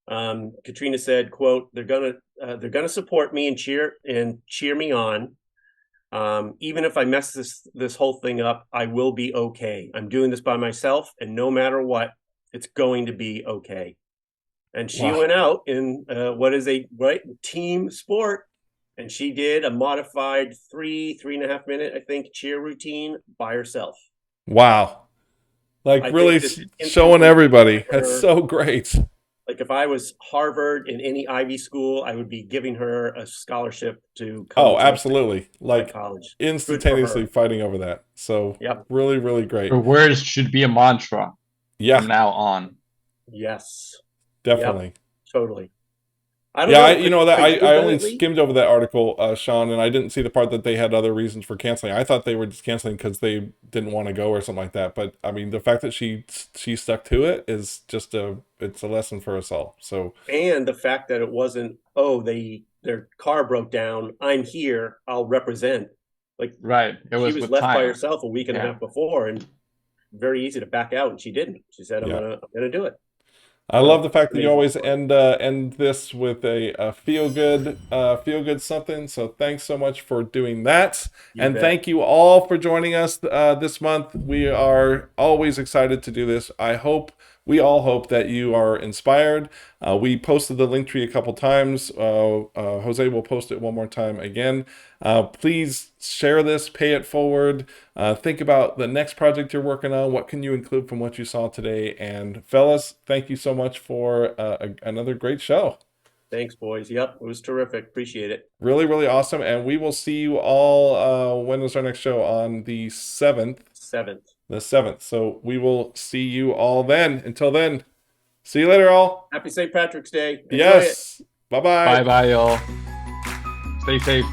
Katrina said, "Quote: They're gonna support me and cheer me on. Even if I mess this whole thing up, I will be okay. I'm doing this by myself, and no matter what, it's going to be okay." And she went out in what is a team sport, and she did a modified 3.5 minute, I think, cheer routine by herself. Wow. Like really showing everybody. That's so great. Like if I was Harvard in any Ivy school, I would be giving her a scholarship to come. Oh, absolutely. Like college. Instantaneously fighting over that. So really, really great. Her words should be a mantra from now on. Yes. Definitely. Yep. Totally. I only skimmed over that article, Sean, and I didn't see the part that they had other reasons for canceling. I thought they were just canceling because they didn't want to go or something like that. But I mean, the fact that she stuck to it is just it's a lesson for us all. So, and the fact that it wasn't, their car broke down, I'm here, I'll represent. Like it was she was left by herself a week and a half before, and very easy to back out, and she didn't. She said, I'm gonna do it. I love the fact that you always end this with a feel good something. So thanks so much for doing that, and thank you all for joining us this month. We are always excited to do this. We all hope that you are inspired. We posted the link tree a couple times. Jose will post it one more time again. Please share this, pay it forward. Think about the next project you're working on. What can you include from what you saw today? And fellas, thank you so much for another great show. Thanks, boys. Yep, it was terrific. Appreciate it. Really, really awesome. And we will see you all. When is our next show? On the 7th. The 7th. So we will see you all then. Until then, see you later, all. Happy St. Patrick's Day. Yes. Bye-bye. Bye-bye, y'all. Stay safe.